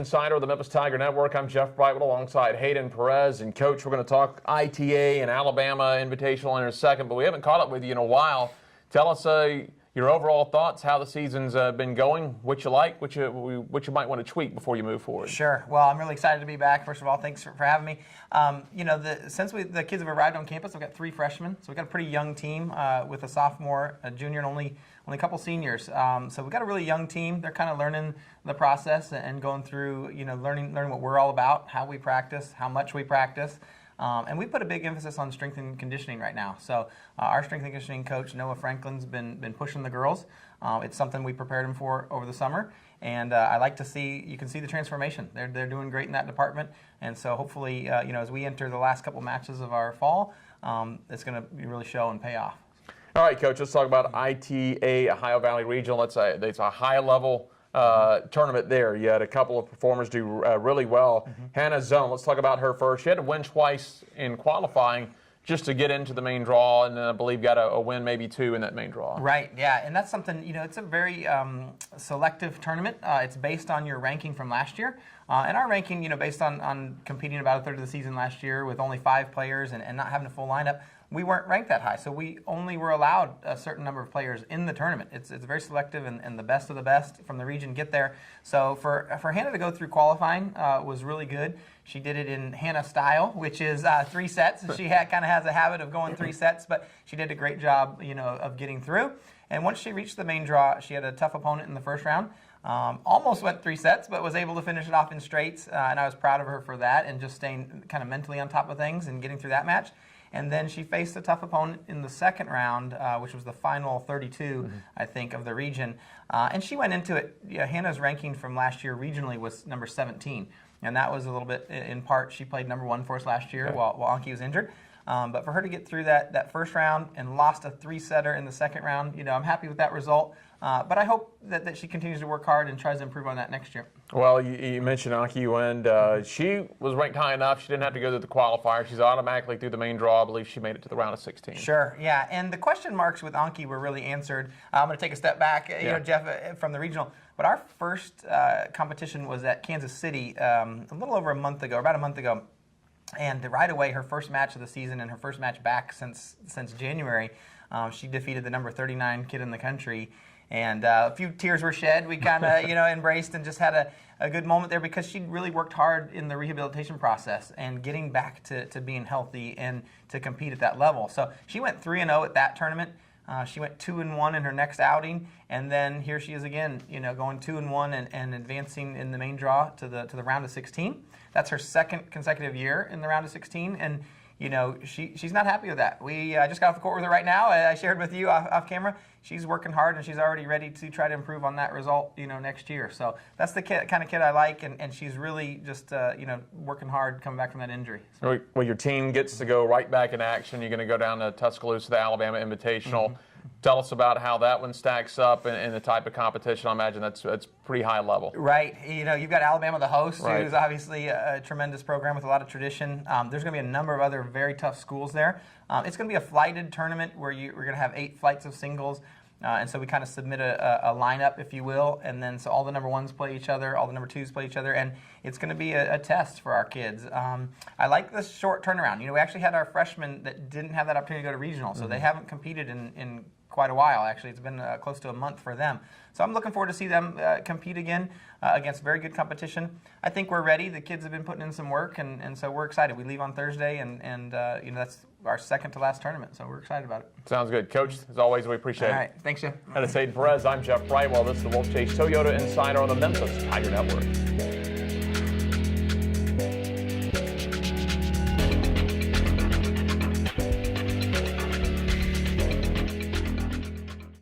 Insider of the Memphis Tiger Network. I'm Jeff Brightwood alongside Hayden Perez. And, Coach, we're going to talk ITA and Alabama Invitational in a second, but we haven't caught up with you in a while. Tell us your overall thoughts, how the season's been going, what you like, what you might want to tweak before you move forward. Sure. Well, I'm really excited to be back. First of all, thanks for having me. Since the kids have arrived on campus, we've got 3 freshmen, so we've got a pretty young team with a sophomore, a junior, and only a couple seniors. So we've got a really young team. They're kind of learning the process and going through, learning what we're all about, how we practice, how much we practice. And we put a big emphasis on strength and conditioning right now. So our strength and conditioning coach, Noah Franklin's been pushing the girls. It's something we prepared them for over the summer. And I like to see, you can see the transformation. They're doing great in that department. And so hopefully, as we enter the last couple matches of our fall, it's going to really show and pay off. All right, Coach, let's talk about ITA Ohio Valley Regional. It's a high-level tournament there. You had a couple of performers do really well. Hannah Zone, let's talk about her first. She had to win twice in qualifying just to get into the main draw, and then I believe got a win, maybe 2 in that main draw. Right, yeah, and that's something, it's a very selective tournament. It's based on your ranking from last year. And our ranking, based on competing about a third of the season last year with only 5 players and not having a full lineup, we weren't ranked that high, so we only were allowed a certain number of players in the tournament. It's very selective, and the best of the best from the region get there. So for Hannah to go through qualifying was really good. She did it in Hannah style, which is 3 sets. She kind of has a habit of going 3 sets, but she did a great job, of getting through. And once she reached the main draw, she had a tough opponent in the first round. Almost went 3 sets, but was able to finish it off in straights, and I was proud of her for that and just staying kind of mentally on top of things and getting through that match. And then she faced a tough opponent in the second round, which was the final 32, I think, of the region. And she went into it. Hannah's ranking from last year regionally was number 17. And that was a little bit, in part, she played number 1 for us last year while Anki was injured. But for her to get through that first round and lost a 3-setter in the second round, I'm happy with that result. But I hope that she continues to work hard and tries to improve on that next year. Well, you mentioned Anki, and she was ranked high enough. She didn't have to go through the qualifier. She's automatically through the main draw. I believe she made it to the round of 16. Sure, yeah. And the question marks with Anki were really answered. I'm going to take a step back, Jeff, from the regional. But our first competition was at Kansas City a little over a month ago, about a month ago. And right away, her first match of the season and her first match back since January, she defeated the number 39 kid in the country. And a few tears were shed. We kind of, embraced and just had a good moment there because she really worked hard in the rehabilitation process and getting back to being healthy and to compete at that level. So she went 3-0 at that tournament. She went 2-1 in her next outing, and then here she is again, going 2-1 and advancing in the main draw to the round of 16. That's her second consecutive year in the round of 16, and she's not happy with that. I just got off the court with her right now. I shared with you off camera. She's working hard, and she's already ready to try to improve on that result, next year. So that's the kind of kid I like, and she's really just, working hard coming back from that injury. So. Well, your team gets to go right back in action. You're going to go down to Tuscaloosa, the Alabama Invitational. Tell us about how that one stacks up and the type of competition. I imagine that's pretry high level. Right. You've got Alabama, the host, who's obviously a tremendous program with a lot of tradition. There's going to be a number of other very tough schools there. It's going to be a flighted tournament where we're going to have 8 flights of singles. And so we kind of submit a lineup, if you will, and then so all the number 1s play each other, all the number 2s play each other, and it's going to be a test for our kids. I like this short turnaround. We actually had our freshmen that didn't have that opportunity to go to regional, so they haven't competed in quite a while, actually. It's been close to a month for them. So I'm looking forward to see them compete again against very good competition. I think we're ready. The kids have been putting in some work, and so we're excited. We leave on Thursday, and that's our second to last tournament, so we're excited about it. Sounds good. Coach, as always, we appreciate it. All right. Thanks, Jeff. That is Hayden Perez. I'm Jeff Brightwood. This is the Wolfchase Toyota Insider on the Memphis Tiger Network.